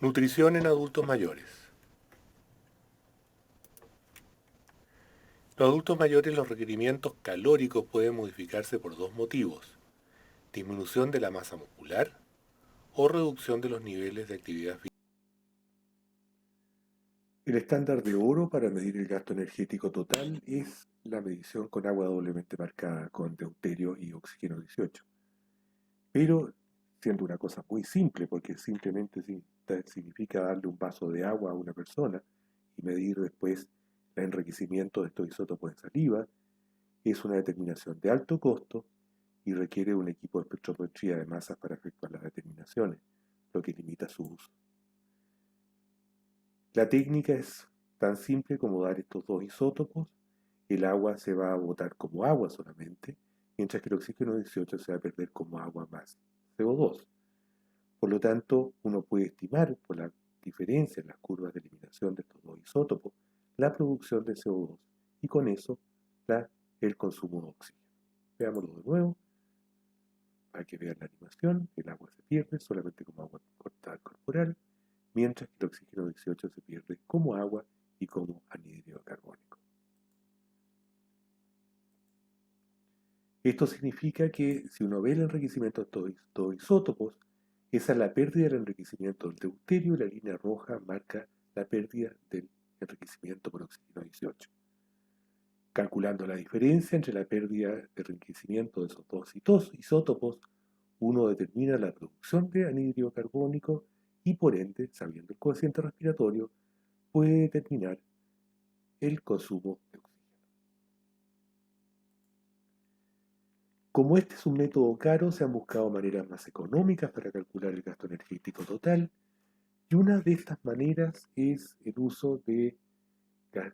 Nutrición en adultos mayores. Los adultos mayores los requerimientos calóricos pueden modificarse por dos motivos: disminución de la masa muscular o reducción de los niveles de actividad física. El estándar de oro para medir el gasto energético total es la medición con agua doblemente marcada con deuterio y oxígeno 18. Pero siendo una cosa muy simple, porque simplemente significa darle un vaso de agua a una persona y medir después el enriquecimiento de estos isótopos en saliva, es una determinación de alto costo y requiere un equipo de espectrometría de masas para efectuar las determinaciones, lo que limita su uso. La técnica es tan simple como dar estos dos isótopos. El agua se va a botar como agua solamente, mientras que el oxígeno 18 se va a perder como agua más CO2. Por lo tanto, uno puede estimar por la diferencia en las curvas de eliminación de estos dos isótopos la producción de CO2 y con eso el consumo de oxígeno. Veámoslo de nuevo para que vean la animación. El agua se pierde solamente como agua corporal, mientras que el oxígeno 18 se pierde como agua y como anhídrido carbónico. Esto significa que si uno ve el enriquecimiento de estos dos isótopos, esa es la pérdida del enriquecimiento del deuterio y la línea roja marca la pérdida del enriquecimiento por oxígeno 18. Calculando la diferencia entre la pérdida de enriquecimiento de esos dos isótopos, uno determina la producción de anhídrido carbónico y por ende, sabiendo el cociente respiratorio, puede determinar el consumo de oxígeno. Como este es un método caro, se han buscado maneras más económicas para calcular el gasto energético total, y una de estas maneras es el uso de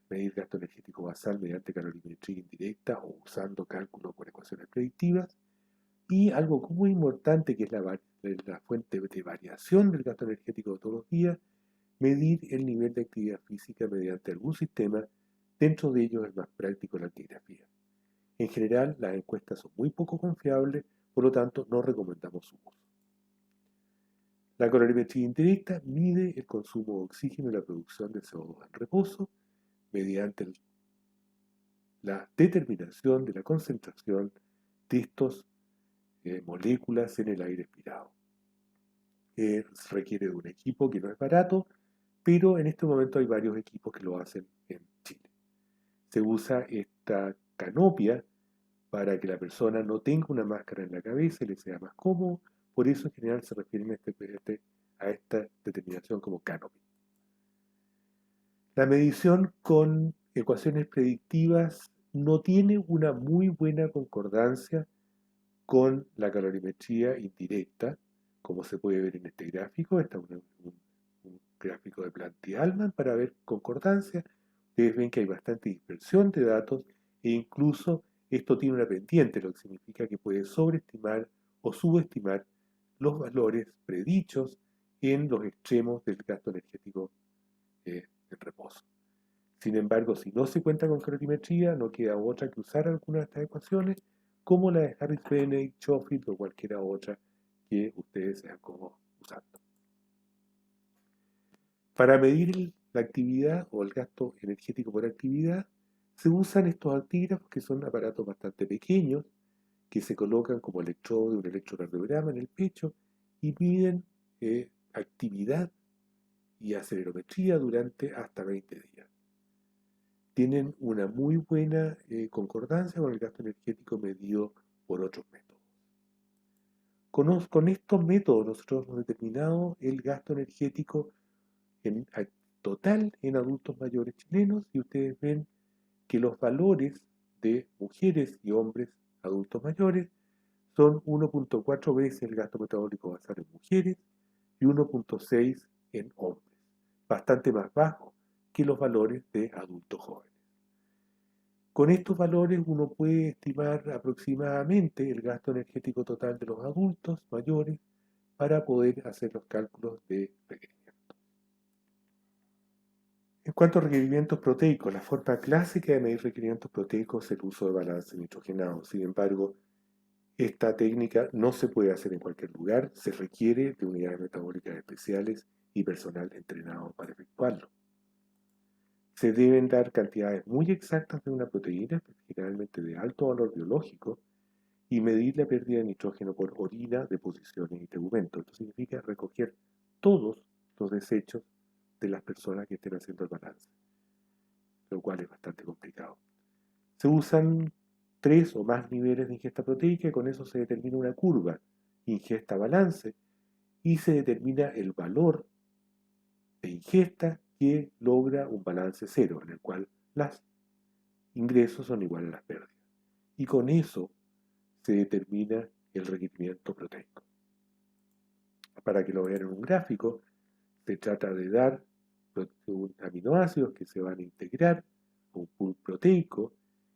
medir gasto energético basal mediante calorimetría indirecta o usando cálculos por ecuaciones predictivas, y algo muy importante que es la fuente de variación del gasto energético de todos los días, medir el nivel de actividad física mediante algún sistema, dentro de ellos el más práctico, la altigrafía. En general, las encuestas son muy poco confiables, por lo tanto no recomendamos su uso. La colorimetría indirecta mide el consumo de oxígeno y la producción de CO2 en reposo mediante la determinación de la concentración de estas moléculas en el aire expirado. Se requiere de un equipo que no es barato, pero en este momento hay varios equipos que lo hacen en Chile. Se usa esta canopia para que la persona no tenga una máscara en la cabeza y le sea más cómodo. Por eso en general se refieren a esta determinación como canopy. La medición con ecuaciones predictivas no tiene una muy buena concordancia con la calorimetría indirecta, como se puede ver en este gráfico. Este es un gráfico de Planty-Allman para ver concordancia. Ustedes ven que hay bastante dispersión de datos e incluso esto tiene una pendiente, lo que significa que puede sobreestimar o subestimar los valores predichos en los extremos del gasto energético en reposo. Sin embargo, si no se cuenta con calorimetría, no queda otra que usar alguna de estas ecuaciones, como la de Harris-Benedict, Schofield o cualquiera otra que ustedes sean como usando. Para medir la actividad o el gasto energético por actividad, se usan estos altígrafos, que son aparatos bastante pequeños, que se colocan como electrodo de un electrocardiograma en el pecho y miden actividad y acelerometría durante hasta 20 días. Tienen una muy buena concordancia con el gasto energético medido por otros métodos. Con estos métodos nosotros hemos determinado el gasto energético total en adultos mayores chilenos, y ustedes ven que los valores de mujeres y hombres adultos mayores son 1.4 veces el gasto metabólico basal en mujeres y 1.6 en hombres, bastante más bajo que los valores de adultos jóvenes. Con estos valores uno puede estimar aproximadamente el gasto energético total de los adultos mayores para poder hacer los cálculos de requerimientos. En cuanto a requerimientos proteicos, la forma clásica de medir requerimientos proteicos es el uso de balance nitrogenado. Sin embargo, esta técnica no se puede hacer en cualquier lugar, se requiere de unidades metabólicas especiales y personal entrenado para efectuarlo. Se deben dar cantidades muy exactas de una proteína, generalmente de alto valor biológico, y medir la pérdida de nitrógeno por orina, deposiciones y tegumentos. Esto significa recoger todos los desechos de las personas que estén haciendo el balance, lo cual es bastante complicado. Se usan 3 o más niveles de ingesta proteica y con eso se determina una curva ingesta-balance y se determina el valor de ingesta que logra un balance cero, en el cual los ingresos son iguales a las pérdidas. Y con eso se determina el requerimiento proteico. Para que lo vean en un gráfico, se trata de dar aminoácidos que se van a integrar a un pool proteico,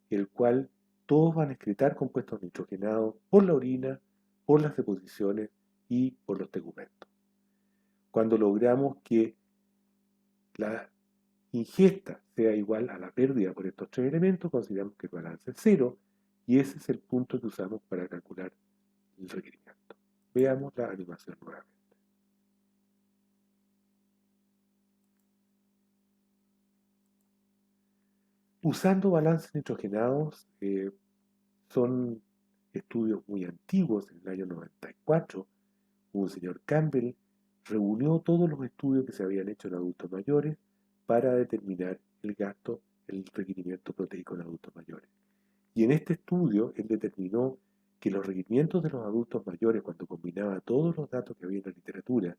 el cual todos van a excretar compuestos nitrogenados por la orina, por las deposiciones y por los tegumentos. Cuando logramos que la ingesta sea igual a la pérdida por estos 3 elementos, consideramos que el balance es cero y ese es el punto que usamos para calcular el requerimiento. Veamos la animación nuevamente. Usando balances nitrogenados, son estudios muy antiguos. En el año 94, un señor Campbell reunió todos los estudios que se habían hecho en adultos mayores para determinar el gasto, el requerimiento proteico en adultos mayores. Y en este estudio, él determinó que los requerimientos de los adultos mayores, cuando combinaba todos los datos que había en la literatura,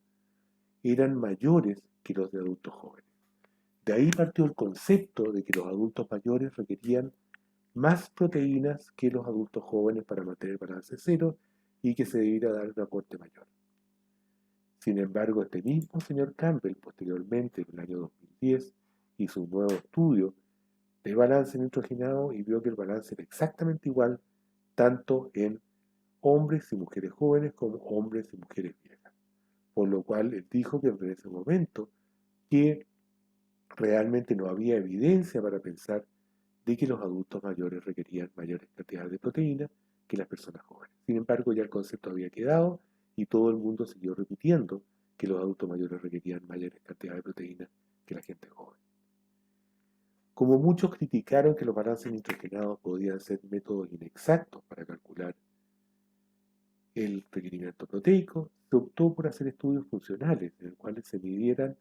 eran mayores que los de adultos jóvenes. De ahí partió el concepto de que los adultos mayores requerían más proteínas que los adultos jóvenes para mantener el balance cero y que se debiera dar un aporte mayor. Sin embargo, este mismo señor Campbell, posteriormente, en el año 2010, hizo un nuevo estudio de balance nitrogenado y vio que el balance era exactamente igual tanto en hombres y mujeres jóvenes como hombres y mujeres viejas. Por lo cual él dijo que en ese momento que realmente no había evidencia para pensar de que los adultos mayores requerían mayores cantidades de proteína que las personas jóvenes. Sin embargo, ya el concepto había quedado y todo el mundo siguió repitiendo que los adultos mayores requerían mayores cantidades de proteína que la gente joven. Como muchos criticaron que los balances nitrogenados podían ser métodos inexactos para calcular el requerimiento proteico, se optó por hacer estudios funcionales en los cuales se midieran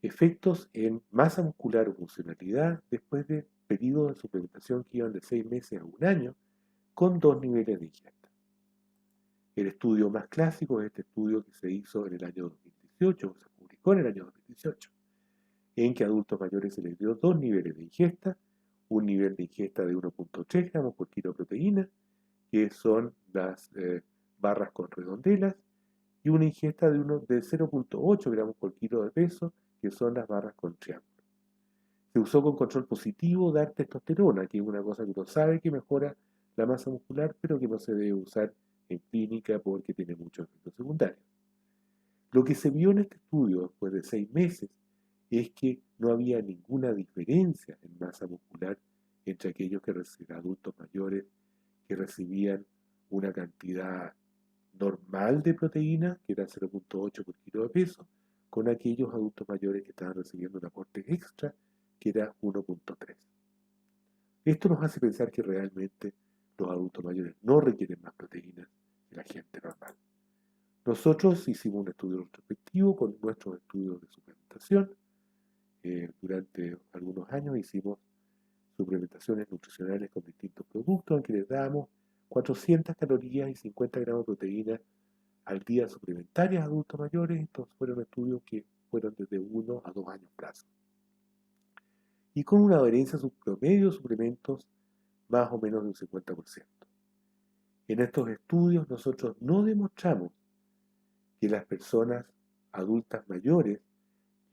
efectos en masa muscular o funcionalidad después de periodos de suplementación que iban de 6 meses a un año con 2 niveles de ingesta. El estudio más clásico es este estudio que se hizo en el año 2018, se publicó en el año 2018, en que a adultos mayores se les dio 2 niveles de ingesta, un nivel de ingesta de 1.3 gramos por kilo de proteína, que son las barras con redondelas, y una ingesta de 0.8 gramos por kilo de peso, que son las barras con triángulo. Se usó con control positivo dar testosterona, que es una cosa que uno sabe que mejora la masa muscular, pero que no se debe usar en clínica porque tiene muchos efectos secundarios. Lo que se vio en este estudio después de 6 meses es que no había ninguna diferencia en masa muscular entre aquellos adultos mayores que recibían una cantidad normal de proteína, que era 0.8 por kilo de peso, con aquellos adultos mayores que estaban recibiendo un aporte extra, que era 1.3. Esto nos hace pensar que realmente los adultos mayores no requieren más proteínas que la gente normal. Nosotros hicimos un estudio retrospectivo con nuestros estudios de suplementación. Durante algunos años hicimos suplementaciones nutricionales con distintos productos en que les damos 400 calorías y 50 gramos de proteína al día suplementarias a adultos mayores. Estos fueron estudios que fueron desde 1 a 2 años plazo. Y con una adherencia promedio de suplementos más o menos de un 50%. En estos estudios nosotros no demostramos que las personas adultas mayores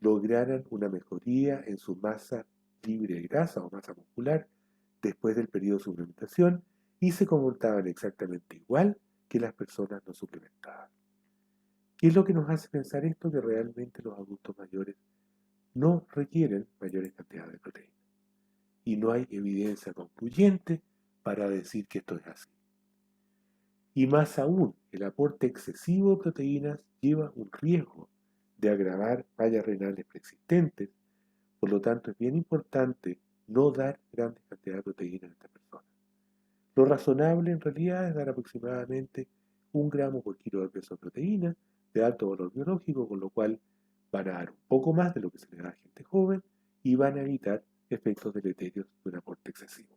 lograran una mejoría en su masa libre de grasa o masa muscular después del periodo de suplementación y se comportaban exactamente igual que las personas no suplementadas. ¿Qué es lo que nos hace pensar esto? Que realmente los adultos mayores no requieren mayores cantidades de proteína. Y no hay evidencia concluyente para decir que esto es así. Y más aún, el aporte excesivo de proteínas lleva un riesgo de agravar fallas renales preexistentes. Por lo tanto, es bien importante no dar grandes cantidades de proteínas a esta persona. Lo razonable en realidad es dar aproximadamente 1 gramo por kilo de peso de proteína de alto valor biológico, con lo cual van a dar un poco más de lo que se le da a gente joven y van a evitar efectos deleterios de un aporte excesivo.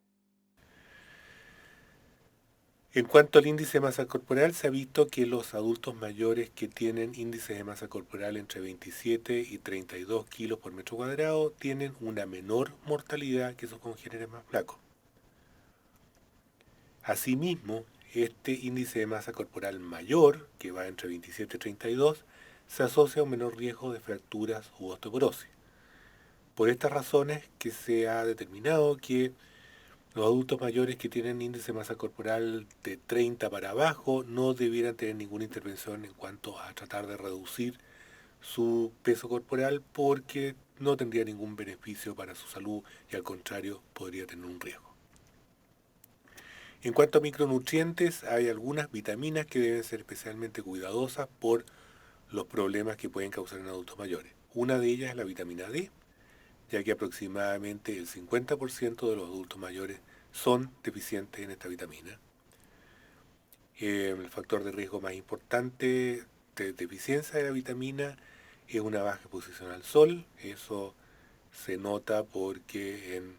En cuanto al índice de masa corporal, se ha visto que los adultos mayores que tienen índices de masa corporal entre 27 y 32 kilos por metro cuadrado tienen una menor mortalidad que sus congéneres más flacos. Asimismo, este índice de masa corporal mayor, que va entre 27 y 32, se asocia a un menor riesgo de fracturas u osteoporosis. Por estas razones que se ha determinado que los adultos mayores que tienen índice de masa corporal de 30 para abajo no debieran tener ninguna intervención en cuanto a tratar de reducir su peso corporal porque no tendría ningún beneficio para su salud y al contrario podría tener un riesgo. En cuanto a micronutrientes, hay algunas vitaminas que deben ser especialmente cuidadosas por los problemas que pueden causar en adultos mayores. Una de ellas es la vitamina D, ya que aproximadamente el 50% de los adultos mayores son deficientes en esta vitamina. El factor de riesgo más importante de deficiencia de la vitamina es una baja exposición al sol. Eso se nota porque en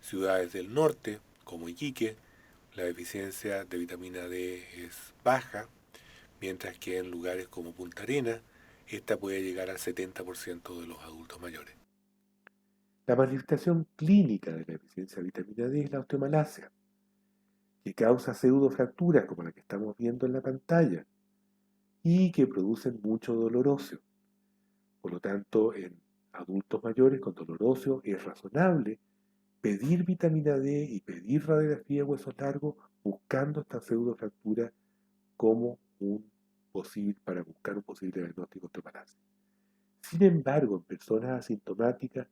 ciudades del norte, como Iquique, la deficiencia de vitamina D es baja, mientras que en lugares como Punta Arenas, esta puede llegar al 70% de los adultos mayores. La manifestación clínica de la deficiencia de vitamina D es la osteomalacia, que causa pseudofracturas como la que estamos viendo en la pantalla y que producen mucho dolor óseo. Por lo tanto, en adultos mayores con dolor óseo es razonable pedir vitamina D y pedir radiografía de huesos largos buscando esta pseudofractura como para buscar un posible diagnóstico de osteoporosis. Sin embargo, en personas asintomáticas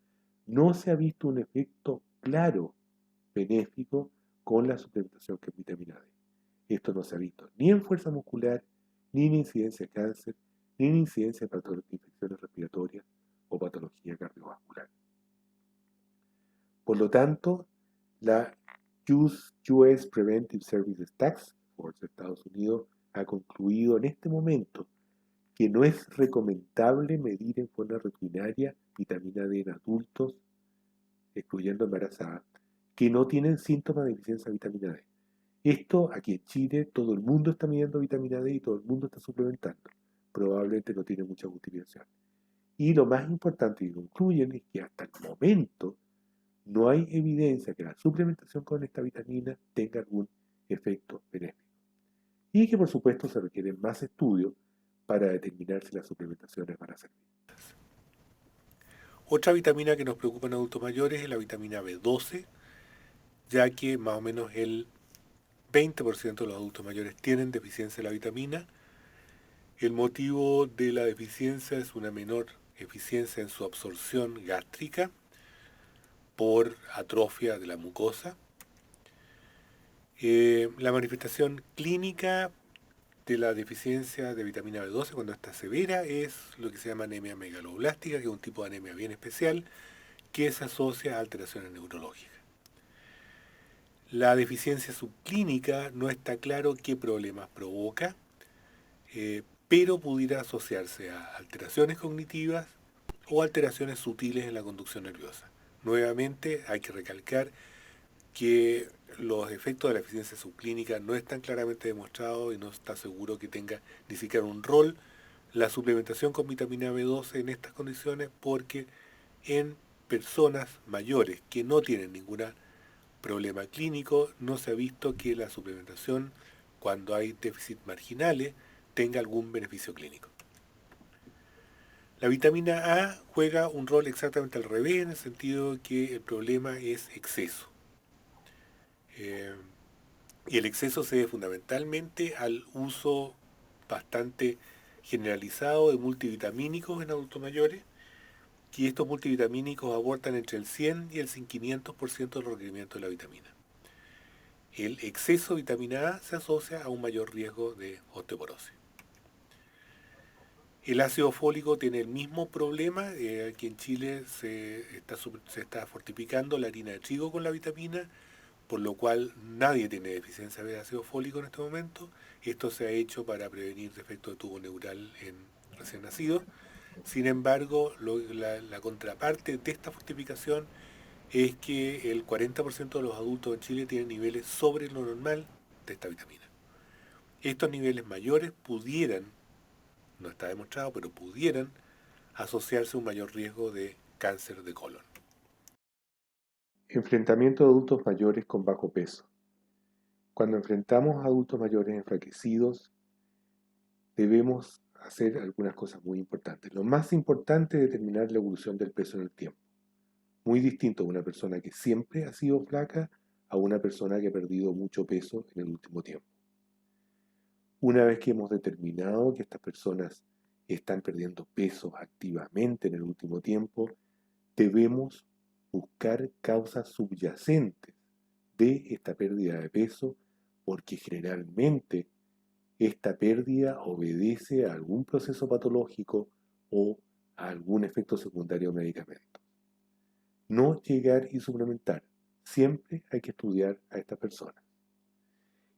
no se ha visto un efecto claro benéfico con la suplementación con vitamina D. Esto no se ha visto ni en fuerza muscular, ni en incidencia de cáncer, ni en incidencia de infecciones respiratorias o patología cardiovascular. Por lo tanto, la US Preventive Services Task Force de Estados Unidos ha concluido en este momento que no es recomendable medir en forma rutinaria vitamina D en adultos, excluyendo embarazadas, que no tienen síntomas de deficiencia de vitamina D. Esto aquí en Chile todo el mundo está midiendo vitamina D y todo el mundo está suplementando. Probablemente no tiene mucha justificación. Y lo más importante que concluyen es que hasta el momento no hay evidencia que la suplementación con esta vitamina tenga algún efecto benéfico. Y que por supuesto se requieren más estudios para determinar si las suplementaciones van a servir. Otra vitamina que nos preocupa en adultos mayores es la vitamina B12, ya que más o menos el 20% de los adultos mayores tienen deficiencia de la vitamina. El motivo de la deficiencia es una menor eficiencia en su absorción gástrica por atrofia de la mucosa. La manifestación clínica de la deficiencia de vitamina B12 cuando está severa es lo que se llama anemia megaloblástica, que es un tipo de anemia bien especial que se asocia a alteraciones neurológicas. La deficiencia subclínica no está claro qué problemas provoca, pero pudiera asociarse a alteraciones cognitivas o alteraciones sutiles en la conducción nerviosa. Nuevamente hay que recalcar que los efectos de la eficiencia subclínica no están claramente demostrados y no está seguro que tenga ni siquiera un rol la suplementación con vitamina B12 en estas condiciones porque en personas mayores que no tienen ningún problema clínico no se ha visto que la suplementación cuando hay déficit marginales tenga algún beneficio clínico. La vitamina A juega un rol exactamente al revés en el sentido que el problema es exceso. Eh, y el exceso se debe fundamentalmente al uso bastante generalizado de multivitamínicos en adultos mayores, y estos multivitamínicos aportan entre el 100 y el 500% de los requerimientos de la vitamina. El exceso de vitamina A se asocia a un mayor riesgo de osteoporosis. El ácido fólico tiene el mismo problema. Aquí en Chile se está fortificando la harina de trigo con la vitamina, por lo cual nadie tiene deficiencia de ácido fólico en este momento. Esto se ha hecho para prevenir defecto de tubo neural en recién nacidos. Sin embargo, la contraparte de esta fortificación es que el 40% de los adultos en Chile tienen niveles sobre lo normal de esta vitamina. Estos niveles mayores pudieran, no está demostrado, pero pudieran asociarse a un mayor riesgo de cáncer de colon. Enfrentamiento de adultos mayores con bajo peso. Cuando enfrentamos a adultos mayores enflaquecidos, debemos hacer algunas cosas muy importantes. Lo más importante es determinar la evolución del peso en el tiempo. Muy distinto a una persona que siempre ha sido flaca a una persona que ha perdido mucho peso en el último tiempo. Una vez que hemos determinado que estas personas están perdiendo peso activamente en el último tiempo, debemos buscar causas subyacentes de esta pérdida de peso, porque generalmente esta pérdida obedece a algún proceso patológico o a algún efecto secundario de medicamentos. No llegar y suplementar. Siempre hay que estudiar a estas personas.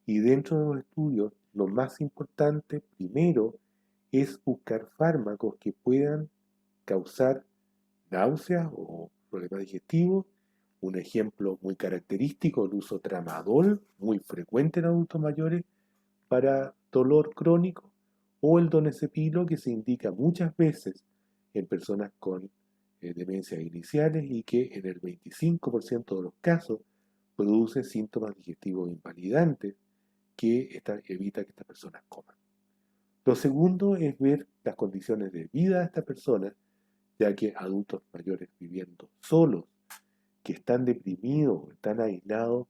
Y dentro de los estudios, lo más importante primero es buscar fármacos que puedan causar náuseas o problemas digestivos. Un ejemplo muy característico, el uso de tramadol, muy frecuente en adultos mayores para dolor crónico, o el donepezilo, que se indica muchas veces en personas con demencias iniciales y que en el 25% de los casos produce síntomas digestivos invalidantes que evita que estas personas coman. Lo segundo es ver las condiciones de vida de estas personas, ya que adultos mayores viviendo solos, que están deprimidos, están aislados,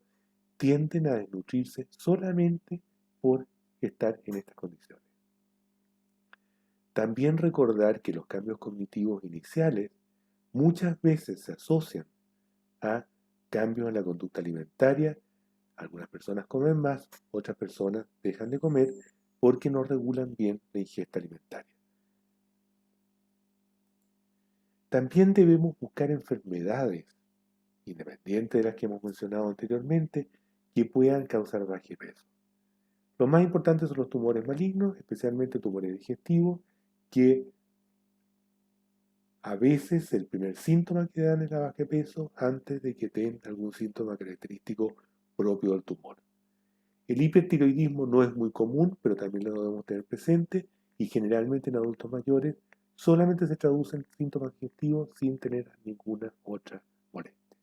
tienden a desnutrirse solamente por estar en estas condiciones. También recordar que los cambios cognitivos iniciales muchas veces se asocian a cambios en la conducta alimentaria. Algunas personas comen más, otras personas dejan de comer porque no regulan bien la ingesta alimentaria. También debemos buscar enfermedades, independientes de las que hemos mencionado anteriormente, que puedan causar bajo peso. Los más importantes son los tumores malignos, especialmente tumores digestivos, que a veces el primer síntoma que dan es la baja de peso antes de que den algún síntoma característico propio del tumor. El hipertiroidismo no es muy común, pero también lo debemos tener presente, y generalmente en adultos mayores solamente se traducen síntomas digestivos sin tener ninguna otra molestia.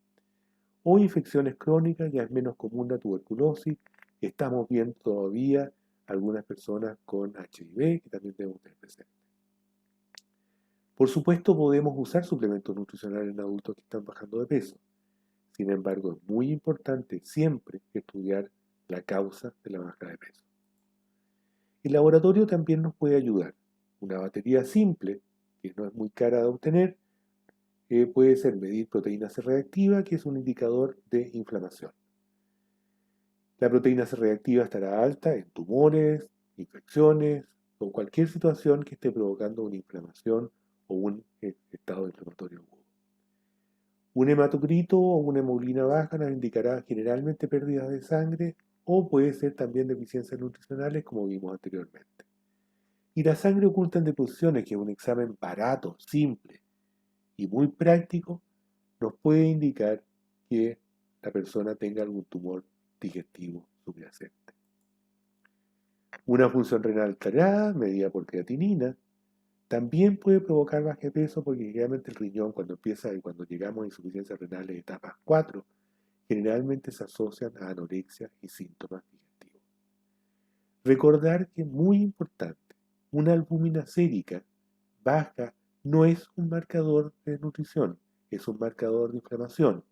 O infecciones crónicas, ya es menos común la tuberculosis. Estamos viendo todavía algunas personas con HIV que también debemos tener presente. Por supuesto, podemos usar suplementos nutricionales en adultos que están bajando de peso. Sin embargo, es muy importante siempre estudiar la causa de la baja de peso. El laboratorio también nos puede ayudar. Una batería simple, que no es muy cara de obtener, puede ser medir proteína C reactiva, que es un indicador de inflamación. La proteína C reactiva estará alta en tumores, infecciones o cualquier situación que esté provocando una inflamación o un estado inflamatorio agudo. Un hematocrito o una hemoglobina baja nos indicará generalmente pérdidas de sangre, o puede ser también deficiencias nutricionales, como vimos anteriormente. Y la sangre oculta en deposiciones, que es un examen barato, simple y muy práctico, nos puede indicar que la persona tenga algún tumor digestivo subyacente. Una función renal alterada, medida por creatinina, también puede provocar baja de peso, porque generalmente el riñón, cuando llegamos a insuficiencia renal en etapa 4, generalmente se asocian a anorexia y síntomas digestivos. Recordar que es muy importante, una albúmina sérica baja no es un marcador de nutrición, es un marcador de inflamación.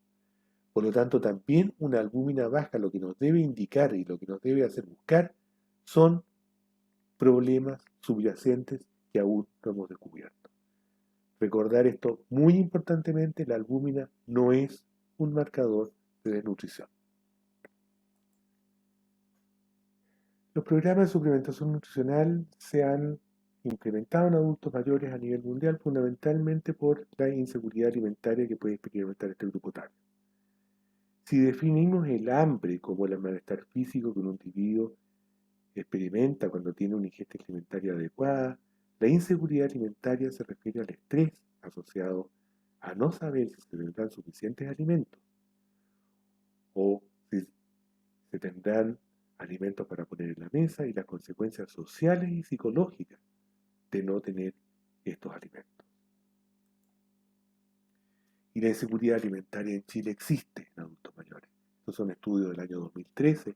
Por lo tanto, también una albúmina baja lo que nos debe indicar y lo que nos debe hacer buscar son problemas subyacentes que aún no hemos descubierto. Recordar esto muy importantemente: la albúmina no es un marcador de desnutrición. Los programas de suplementación nutricional se han implementado en adultos mayores a nivel mundial fundamentalmente por la inseguridad alimentaria que puede experimentar este grupo etario. Si definimos el hambre como el malestar físico que un individuo experimenta cuando tiene una ingesta alimentaria adecuada, la inseguridad alimentaria se refiere al estrés asociado a no saber si se tendrán suficientes alimentos o si se tendrán alimentos para poner en la mesa y las consecuencias sociales y psicológicas de no tener estos alimentos. Y la inseguridad alimentaria en Chile existe en adultos mayores. Estos son estudios del año 2013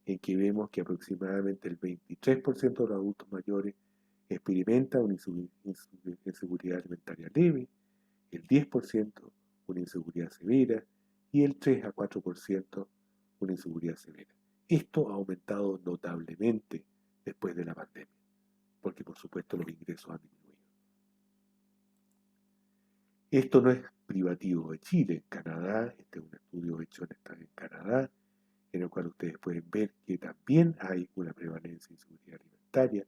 en que vemos que aproximadamente el 23% de los adultos mayores experimenta una inseguridad alimentaria leve, el 10% una inseguridad severa y el 3 a 4% una inseguridad severa. Esto ha aumentado notablemente después de la pandemia, porque por supuesto los ingresos han disminuido. Esto no es privativo de Chile. En Canadá, este es un estudio hecho en Canadá, en el cual ustedes pueden ver que también hay una prevalencia de inseguridad alimentaria.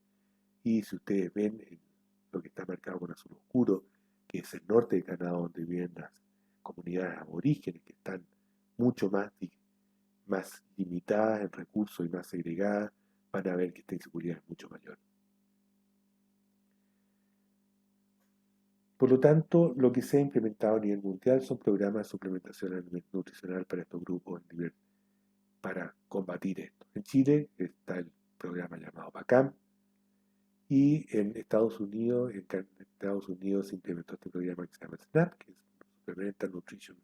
Y si ustedes ven lo que está marcado con azul oscuro, que es el norte de Canadá, donde viven las comunidades aborígenes, que están mucho más limitadas en recursos y más segregadas, van a ver que esta inseguridad es mucho mayor. Por lo tanto, lo que se ha implementado a nivel mundial son programas de suplementación nutricional para estos grupos para combatir esto. En Chile está el programa llamado PACAM y en Estados Unidos se implementó este programa que se llama SNAP, que es Supplemental Nutrition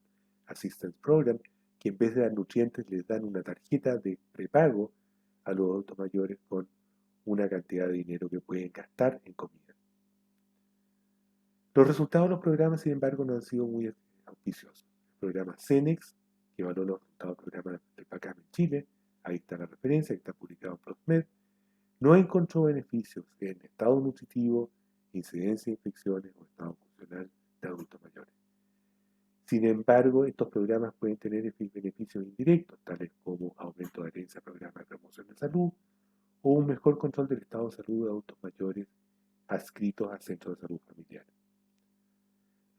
Assistance Program, que en vez de dar nutrientes les dan una tarjeta de prepago a los adultos mayores con una cantidad de dinero que pueden gastar en comida. Los resultados de los programas, sin embargo, no han sido muy auspiciosos. El programa CENEX, que evaluó los resultados del programa del PACAM en Chile, ahí está la referencia, que está publicado en PROSMED, no encontró beneficios en estado nutritivo, incidencia de infecciones o estado funcional de adultos mayores. Sin embargo, estos programas pueden tener beneficios indirectos, tales como aumento de adherencia a programas de promoción de salud o un mejor control del estado de salud de adultos mayores adscritos al centro de salud familiar.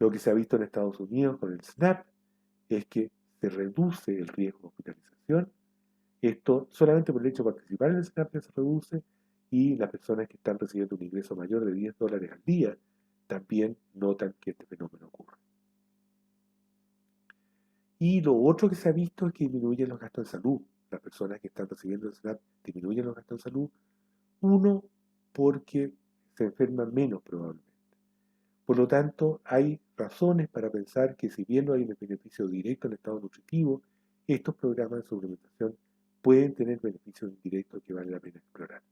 Lo que se ha visto en Estados Unidos con el SNAP es que se reduce el riesgo de hospitalización. Esto solamente por el hecho de participar en el SNAP se reduce y las personas que están recibiendo un ingreso mayor de $10 al día también notan que este fenómeno ocurre. Y lo otro que se ha visto es que disminuyen los gastos en salud. Las personas que están recibiendo el SNAP disminuyen los gastos en salud. Uno, porque se enferman menos probablemente. Por lo tanto, hay razones para pensar que si bien no hay un beneficio directo en el estado nutritivo, estos programas de suplementación pueden tener beneficios indirectos que vale la pena explorar.